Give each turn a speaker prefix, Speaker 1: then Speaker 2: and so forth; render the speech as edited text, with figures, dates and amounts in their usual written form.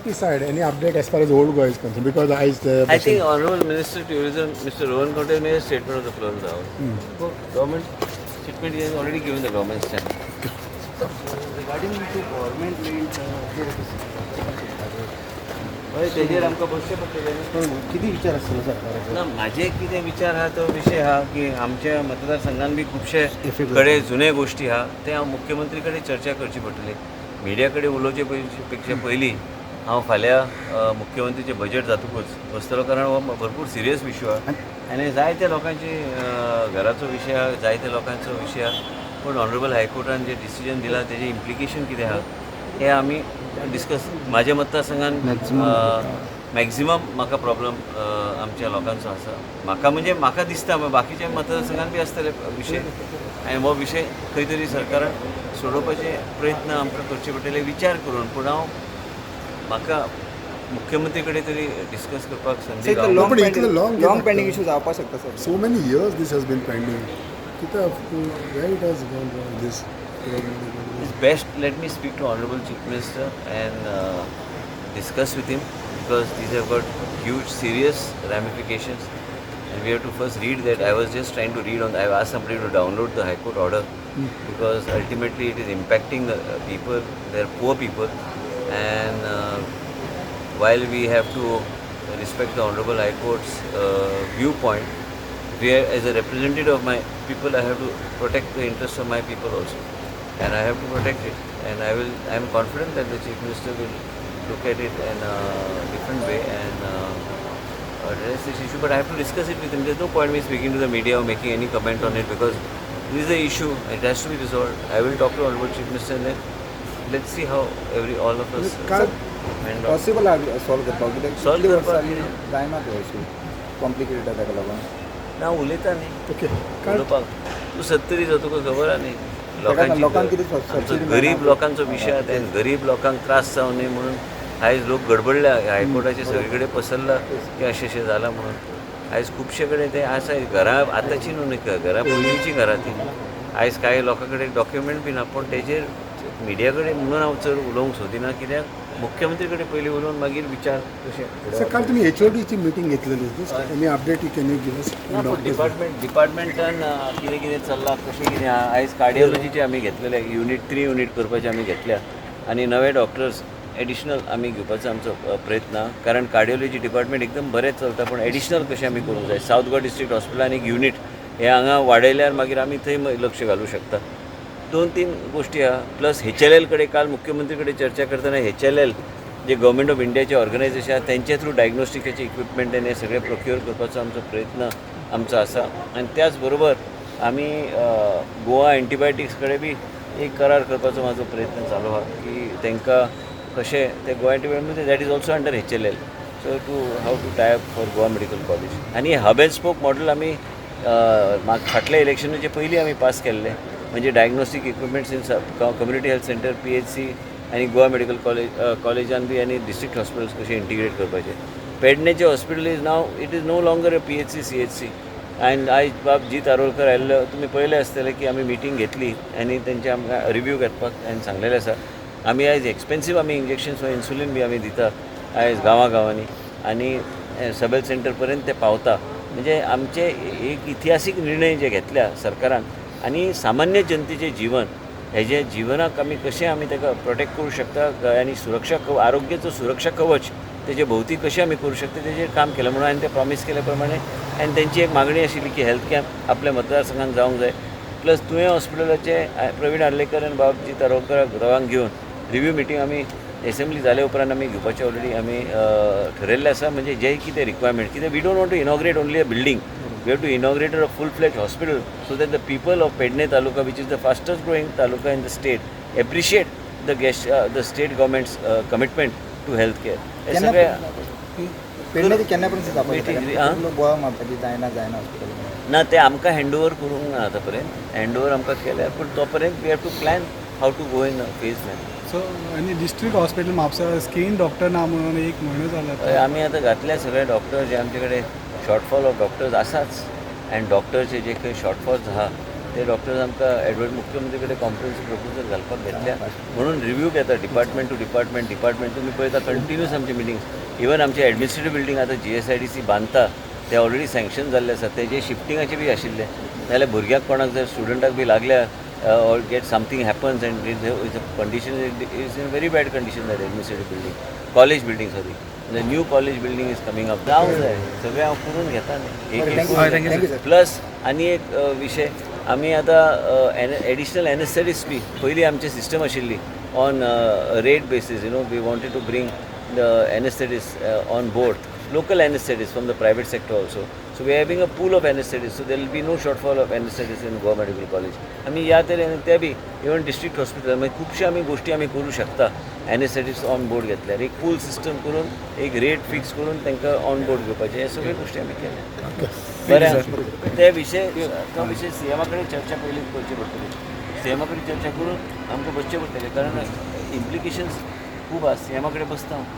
Speaker 1: university side, any update as far as old Goa is concerned? Because
Speaker 2: I think Honorable Minister Tourism, Mr. Rohan Kote, made a statement on the floor of the House. So government statement he has already given the government stand.
Speaker 3: Regarding to government land,
Speaker 2: तेजेर आमकां बसचें पडटलें
Speaker 3: किती विचार आसतलो सरकाराचो?
Speaker 2: ना म्हाजे कितें विचार आहा तो विशय आहा की आमच्या मतदारसंघान बी खुबशे कडे जुने गोश्टी आहा ते हांव मुख्यमंत्री कडेन चर्चा करची पडटली. मिडिया कडेन उलोवचे पेक्षा पयलीं हांव फाल्यां मुख्यमंत्रीचें बजेट जातकूच बसतलो, कारण हो भरपूर सिरियस इशू आहा आनी जायत्या लोकांची घराचो विशय आहा, जायत्या लोकांचो विशय आहा. पूण ऑनरेबल हायकोर्टान जे डिसिजन दिला तेजें इम्प्लिकेशन कितें आहा हे आमी डिस्कस. म्हाज्या मतदारसंघान मॅक्झिमम म्हाका प्रॉब्लम आमच्या लोकांचो आसा. म्हाका दिसता बाकीच्या मतदारसंघान बी आसतले विशय आनी हो विशय खंय तरी सरकारान सोडोवपाचे प्रयत्न आमकां करचे पडटले विचार करून. पूण म्हाका मुख्यमंत्री कडेन तरी डिस्कस करपाक संदी गावता.
Speaker 3: लॉंग पेंडिंग इशू जावपाक शकता sir.
Speaker 1: So many years this has been pending. Where it has gone wrong, this?
Speaker 2: It's best let me speak to Honorable Chief Minister and discuss with him, because these have got huge serious ramifications and we have to first read that. I was just trying to read on, I've asked somebody to download the High Court order because ultimately it is impacting the people, they're poor people, and while we have to respect the Honorable High Court's viewpoint, where as a representative of my people I have to protect the interests of my people also, and I have to protect it, and I am confident that the Chief Minister will look at it in a different way and address this issue. But I have to discuss it with him. There's no point me speaking to the media or making any comment on it, because this is the issue. It has to be resolved. I will talk to Honorable Chief Minister and then let's see how all of us
Speaker 3: possible solve करपाक कित्याक
Speaker 2: Solve
Speaker 3: कितली
Speaker 2: करपाक
Speaker 3: वर्सांनी जायना तो issue complicated ताका लागून.
Speaker 2: ना उलयता न्ही
Speaker 1: Okay.
Speaker 2: उलोवपाक तूं 70 जाता तुका खबर आहा न्ही
Speaker 3: लोकांक कितें
Speaker 2: आमचो
Speaker 3: सबसिडी
Speaker 2: गरीब लोकांचो विशय आहा तें गरीब लोकांक त्रास जावं न्ही म्हणून आयज लोक गडबडल्या. हायकोर्टाचे सगळे कडेन पसरला की अशें जालां म्हणून. आयज खुबशे कडेन तें आसा घरां आतांची न्हू न्ही घरां पयलींची घरां ती. आयज कांय लोकां कडेन डॉक्युमेंट बी ना, पूण तेजेर मिडिया कडेन म्हणून हांव चड उलोवंक सोदिना, कित्याक मुख्यमंत्री कडेन पयलीं उलोवन मागीर विचार कशें.
Speaker 1: सर, काल तुम्ही HODची मीटिंग घेतलेली. Any update can you give us?
Speaker 2: डिपार्टमेंटान कितें कितें चल्लां कशें कितें आहा. आयज कार्डियोलॉजीचे आमी घेतलेले युनिट 3 युनिट करपाचे आमी घेतल्या आनी नवे डॉक्टर्स एडिशनल आमी घेवपाचो आमचो प्रयत्न आहा. कारण कार्डियोलॉजी डिपार्टमेंट एकदम बरें चलता, पूण एडिशनल कशें आमी करूंक जाय. सावथ गोवा डिस्ट्रिक्ट हॉस्पिटलान एक युनिट हें हांगा वाडयल्यार मागीर आमी थंय लक्ष घालूं शकता. 2-3 गोश्टी आहा. प्लस HLL कडेन काल मुख्यमंत्री कडेन चर्चा करतना HLL जे गव्हर्मेंट ऑफ इंडियाचे ऑर्गनायझेशन आहा तेंचे थ्रू डायग्नोस्टिकाचे इक्विपमेंट आनी हे सगळे प्रोक्युअर करपाचो आमचो प्रयत्न आमचो आसा. आनी त्याच बरोबर आमी गोवा एंटिबायोटिक्स कडेन बी एक करार करपाचो म्हाजो प्रयत्न चालू आहा की तांकां कशें ते Goa antibiotics that is also under HLL. So how to tie up for Goa medical college. आनी हब एंड स्पोक मॉडेल आमी फाटल्या इलेक्शनाचे पयलीं आमी पास केल्ले, म्हणजे diagnostic equipments in community health centre PHC आनी गोवा मेडिकल कॉलेजान बी आनी डिस्ट्रिक्ट हॉस्पिटल्स कशें इंटिग्रेट करपाचे. पेडणेचे hospital is now it is no longer a PHC CHC. आनी आयज बाब जीत आरोलकर आयिल्लो तुमी पळयलें आसतलें की आमी मिटींग घेतली आनी तेंचे आमकां रिव्यू घेवपाक हांवें सांगलेलें आसा. आमी आयज एक्सपेन्सीव आमी इंजेक्शन्स वा इन्सुलीन बी आमी दिता आयज गांवांनी आनी सब हेल्थ सेंटर पर्यंत ते पावता. म्हणजे आमचे एक इतिहासीक निर्णय जे घेतल्या सरकारान आनी सामान्य जनतेचें जीवन हेजे जिवनाक आमी कशें आमी ताका प्रोटेक्ट करूं शकता आनी सुरक्षा आरोग्याचो सुरक्षा कवच तेजे भोवती कशें आमी करूं शकता तेजेर काम केलें म्हणून हांवें ते प्रॉमीस केले प्रमाणे. आनी तेंची एक मागणी आशिल्ली की हेल्थ कॅम्प आपल्या मतदारसंघात जावंक जाय. प्लस तुवें हॉस्पिटलाचे प्रवीण आर्लेकर आनी बाबजी तारोलकर दोगांक घेवन रिव्यू मिटींग आमी एसेंब्ली जाल्या उपरांत आमी घेवपाचें ऑलरेडी आमी ठरयल्लें आसा. म्हणजे जे कितें रिक्वायरमेंट कितें we don't want to inaugurate only a building, we have to inaugurate a full-fledged hospital so that the people of Pedne Taluka, which is the fastest growing taluka in the state, appreciate the state government's commitment to healthcare.
Speaker 3: Pedne केन्ना पर्यंत जावपाक गोवा मारपाची जायना hospital
Speaker 2: ना ते आमकां handover करूंक ना आतां पर्यंत. हँडओवर आमकां केल्यार पूण तो पर्यंत we have to plan have to go in phase plan.
Speaker 4: So आणि district hospital Mapusa skin doctor ना म्हणून 1 म्हयनो जाला.
Speaker 2: आमी आतां घातल्या सगळे डॉक्टर जे आमचे कडेन शॉर्टफॉल ऑफ डॉक्टर्स आसाच. अँड डॉक्टरचे जे काही शॉर्टफॉल्स आहा ते डॉक्टर्स आमकां एडवर्ट मुख्यमंत्री कडेन कॉन्फरन्स प्रपोजल घालपाक घेतल्या म्हणून रिव्यू घेता डिपार्टमेंट टू डिपार्टमेंट तुमी पळयता कंटिन्यूस आमची मिटींग्स इवन आमची एडमिनिस्ट्रेटीव बिल्डींग आतां GSIDC बांदता ते ऑलरेडी सँक्शन जाल्ले आसा तेजे शिफ्टिंगाचे बी आशिल्ले नाजाल्यार भुरग्याक कोणाक जर स्टुडंटाक बी लागल्या or get something happens and it's a condition is in very bad condition that administrative building college building sorry the new college building is coming up जावं जाय सगळें हांव करून घेता न्ही एक प्लस आनी एक विशय आमी आतां एडिशनल एनेस्थेटिक्स बी पयलीं आमची सिस्टम आशिल्ली on rate basis you know we wanted to bring the anaesthetics on board local anesthetists from the private sector also. So we are having a pool of anesthetists, so there will be no shortfall of anesthetists in Goa Medical College. आमी ह्या तरेन ते be even district hospital मागीर खुबशे आमी गोश्टी आमी करूं शकता एनेस्थेटिक्स ऑन बोर्ड घेतल्यार एक पूल सिस्टम करून एक रेट फिक्स करून तांकां ऑन बोर्ड घेवपाचे हे सगळे गोश्टी आमी केल्या बरें ते विशय तो विशय CMA कडेन चर्चा पयलीं करची पडटली CMA कडेन चर्चा करून आमकां बसचें पडटलें कारण इम्प्लिकेशन्स खूब आसा CMA कडेन बसता